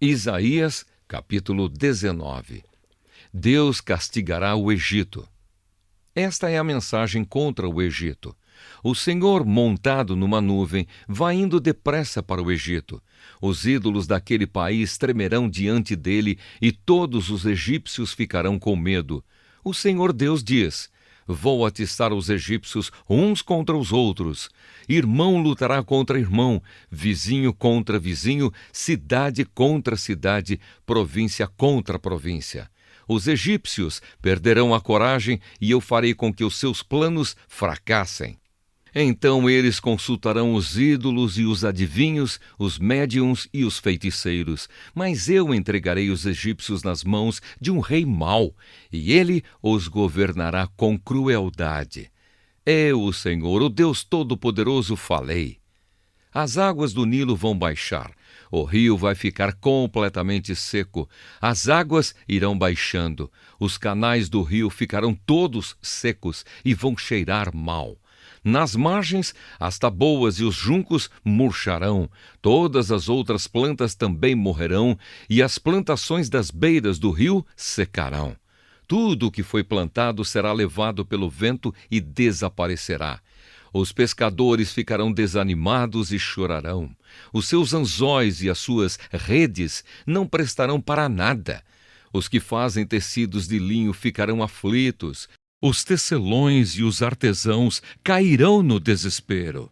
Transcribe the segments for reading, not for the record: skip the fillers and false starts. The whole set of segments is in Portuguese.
Isaías, capítulo 19. Deus castigará o Egito. Esta é a mensagem contra o Egito. O Senhor, montado numa nuvem, vai indo depressa para o Egito. Os ídolos daquele país tremerão diante dele e todos os egípcios ficarão com medo. O Senhor Deus diz: vou atiçar os egípcios uns contra os outros. Irmão lutará contra irmão, vizinho contra vizinho, cidade contra cidade, província contra província. Os egípcios perderão a coragem e eu farei com que os seus planos fracassem. Então eles consultarão os ídolos e os adivinhos, os médiuns e os feiticeiros. Mas eu entregarei os egípcios nas mãos de um rei mau, e ele os governará com crueldade. Eu, o Senhor, o Deus Todo-Poderoso, falei. As águas do Nilo vão baixar, o rio vai ficar completamente seco, as águas irão baixando, os canais do rio ficarão todos secos e vão cheirar mal. Nas margens, as taboas e os juncos murcharão, todas as outras plantas também morrerão, e as plantações das beiras do rio secarão. Tudo o que foi plantado será levado pelo vento e desaparecerá. Os pescadores ficarão desanimados e chorarão. Os seus anzóis e as suas redes não prestarão para nada. Os que fazem tecidos de linho ficarão aflitos. Os tecelões e os artesãos cairão no desespero.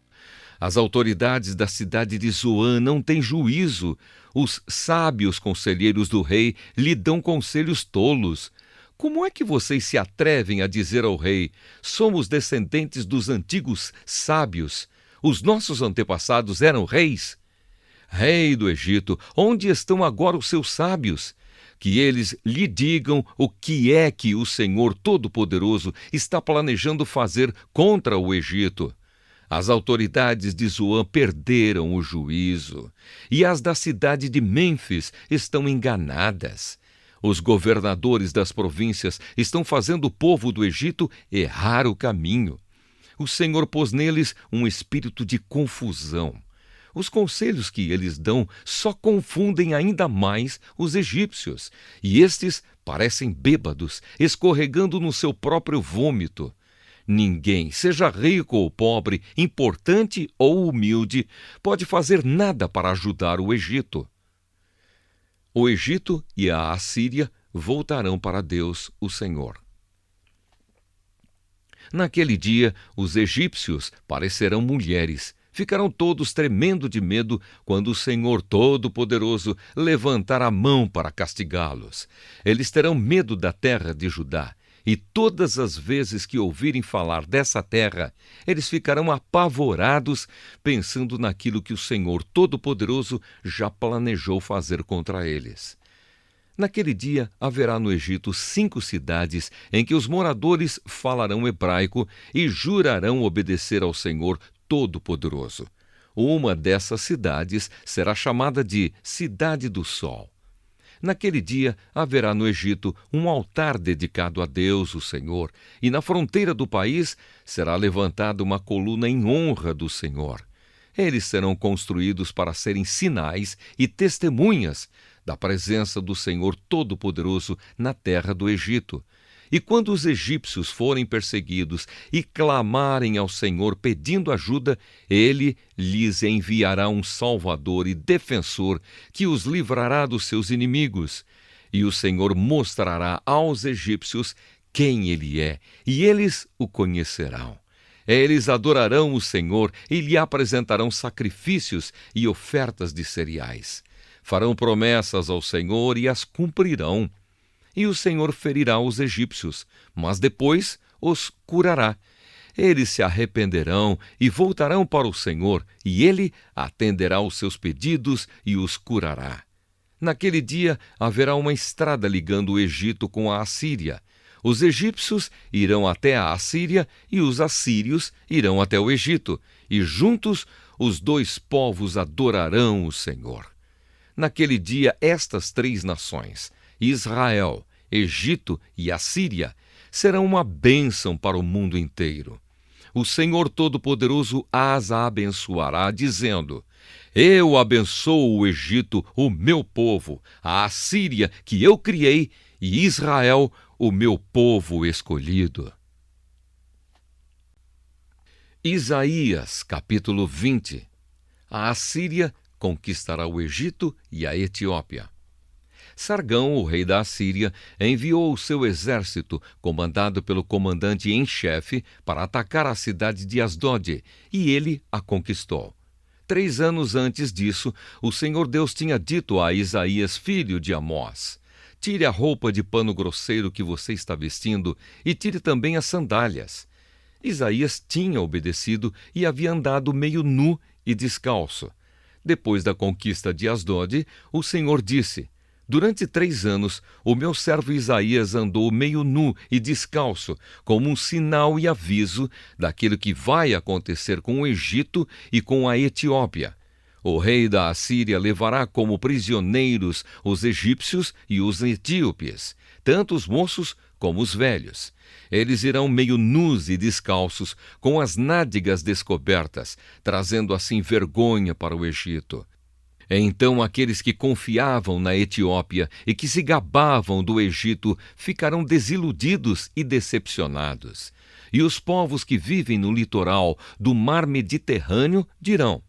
As autoridades da cidade de Zoan não têm juízo. Os sábios conselheiros do rei lhe dão conselhos tolos. Como é que vocês se atrevem a dizer ao rei: somos descendentes dos antigos sábios? Os nossos antepassados eram reis? Rei do Egito, onde estão agora os seus sábios? Que eles lhe digam o que é que o Senhor Todo-Poderoso está planejando fazer contra o Egito. As autoridades de Zoan perderam o juízo, e as da cidade de Mênfis estão enganadas. Os governadores das províncias estão fazendo o povo do Egito errar o caminho. O Senhor pôs neles um espírito de confusão. Os conselhos que eles dão só confundem ainda mais os egípcios, e estes parecem bêbados, escorregando no seu próprio vômito. Ninguém, seja rico ou pobre, importante ou humilde, pode fazer nada para ajudar o Egito. O Egito e a Assíria voltarão para Deus, o Senhor. Naquele dia, os egípcios parecerão mulheres. Ficarão todos tremendo de medo quando o Senhor Todo-Poderoso levantar a mão para castigá-los. Eles terão medo da terra de Judá, e todas as vezes que ouvirem falar dessa terra, eles ficarão apavorados, pensando naquilo que o Senhor Todo-Poderoso já planejou fazer contra eles. Naquele dia haverá no Egito 5 cidades em que os moradores falarão hebraico e jurarão obedecer ao Senhor Todo-Poderoso. Uma dessas cidades será chamada de Cidade do Sol. Naquele dia haverá no Egito um altar dedicado a Deus, o Senhor, e na fronteira do país será levantada uma coluna em honra do Senhor. Eles serão construídos para serem sinais e testemunhas da presença do Senhor Todo-Poderoso na terra do Egito. E quando os egípcios forem perseguidos e clamarem ao Senhor pedindo ajuda, ele lhes enviará um salvador e defensor que os livrará dos seus inimigos. E o Senhor mostrará aos egípcios quem ele é, e eles o conhecerão. Eles adorarão o Senhor e lhe apresentarão sacrifícios e ofertas de cereais. Farão promessas ao Senhor e as cumprirão. E o Senhor ferirá os egípcios, mas depois os curará. Eles se arrependerão e voltarão para o Senhor, e ele atenderá aos seus pedidos e os curará. Naquele dia haverá uma estrada ligando o Egito com a Assíria. Os egípcios irão até a Assíria e os assírios irão até o Egito, e juntos os 2 povos adorarão o Senhor. Naquele dia estas 3 nações, Israel, Egito e Assíria, serão uma bênção para o mundo inteiro. O Senhor Todo-Poderoso as abençoará, dizendo: Eu abençoo o Egito, o meu povo, a Assíria, que eu criei, e Israel, o meu povo escolhido. Isaías, capítulo 20. A Assíria conquistará o Egito e a Etiópia. Sargão, o rei da Assíria, enviou o seu exército, comandado pelo comandante em chefe, para atacar a cidade de Asdod, e ele a conquistou. 3 anos antes disso, o Senhor Deus tinha dito a Isaías, filho de Amós: tire a roupa de pano grosseiro que você está vestindo e tire também as sandálias. Isaías tinha obedecido e havia andado meio nu e descalço. Depois da conquista de Asdod, o Senhor disse: durante 3 anos, o meu servo Isaías andou meio nu e descalço, como um sinal e aviso daquilo que vai acontecer com o Egito e com a Etiópia. O rei da Assíria levará como prisioneiros os egípcios e os etíopes, tanto os moços como os velhos. Eles irão meio nus e descalços, com as nádegas descobertas, trazendo assim vergonha para o Egito. Então aqueles que confiavam na Etiópia e que se gabavam do Egito ficarão desiludidos e decepcionados. E os povos que vivem no litoral do mar Mediterrâneo dirão: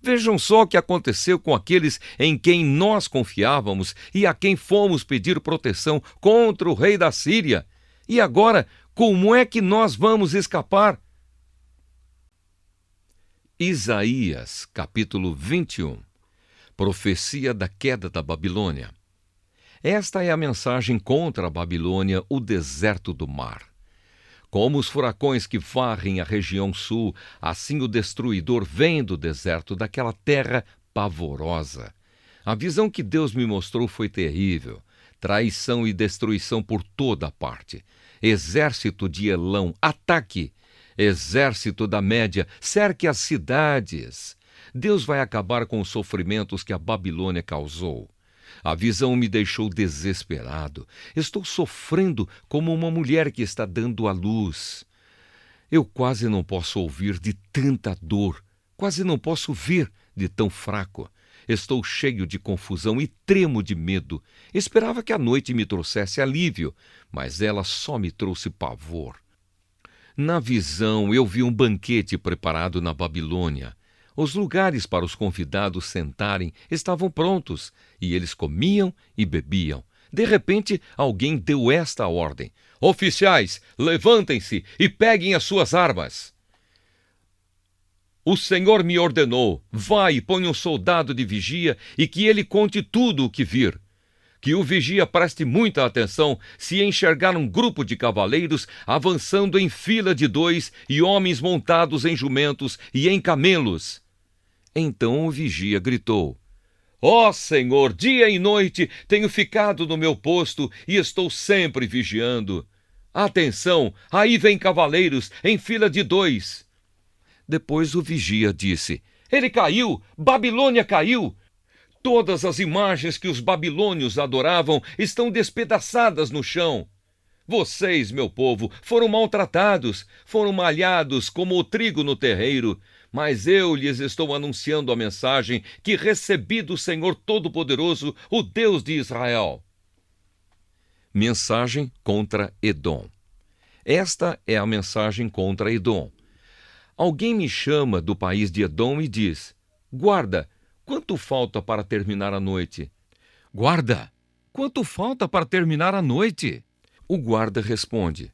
vejam só o que aconteceu com aqueles em quem nós confiávamos e a quem fomos pedir proteção contra o rei da Síria. E agora, como é que nós vamos escapar? Isaías, capítulo 21. Profecia da queda da Babilônia. Esta é a mensagem contra a Babilônia, o deserto do mar. Como os furacões que varrem a região sul, assim o destruidor vem do deserto, daquela terra pavorosa. A visão que Deus me mostrou foi terrível. Traição e destruição por toda parte. Exército de Elão, ataque! Exército da Média, cerque as cidades! Deus vai acabar com os sofrimentos que a Babilônia causou. A visão me deixou desesperado. Estou sofrendo como uma mulher que está dando à luz. Eu quase não posso ouvir de tanta dor, quase não posso ver de tão fraco. Estou cheio de confusão e tremo de medo. Esperava que a noite me trouxesse alívio, mas ela só me trouxe pavor. Na visão, eu vi um banquete preparado na Babilônia. Os lugares para os convidados sentarem estavam prontos, e eles comiam e bebiam. De repente, alguém deu esta ordem: oficiais, levantem-se e peguem as suas armas. O Senhor me ordenou: vai e põe um soldado de vigia e que ele conte tudo o que vir. Que o vigia preste muita atenção se enxergar um grupo de cavaleiros avançando em fila de 2 e homens montados em jumentos e em camelos. Então o vigia gritou: ó Senhor, dia e noite tenho ficado no meu posto e estou sempre vigiando. Atenção, aí vem cavaleiros em fila de 2. Depois o vigia disse: ele caiu, Babilônia caiu. Todas as imagens que os babilônios adoravam estão despedaçadas no chão. Vocês, meu povo, foram maltratados, foram malhados como o trigo no terreiro, mas eu lhes estou anunciando a mensagem que recebi do Senhor Todo-Poderoso, o Deus de Israel. Mensagem contra Edom. Esta é a mensagem contra Edom. Alguém me chama do país de Edom e diz: guarda, quanto falta para terminar a noite? Guarda, quanto falta para terminar a noite? O guarda responde: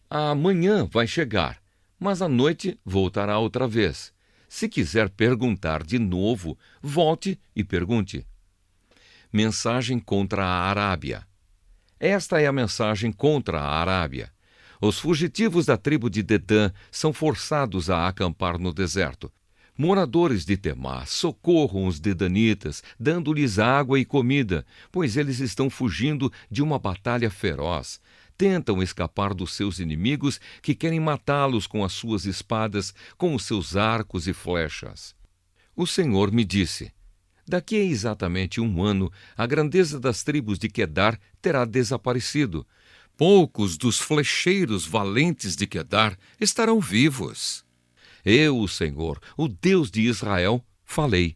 amanhã vai chegar, mas à noite voltará outra vez. Se quiser perguntar de novo, volte e pergunte. Mensagem contra a Arábia. Esta é a mensagem contra a Arábia. Os fugitivos da tribo de Dedã são forçados a acampar no deserto. Moradores de Temá, socorram os dedanitas, dando-lhes água e comida, pois eles estão fugindo de uma batalha feroz. Tentam escapar dos seus inimigos que querem matá-los com as suas espadas, com os seus arcos e flechas. O Senhor me disse: daqui a exatamente 1 ano, a grandeza das tribos de Quedar terá desaparecido. Poucos dos flecheiros valentes de Quedar estarão vivos. Eu, o Senhor, o Deus de Israel, falei.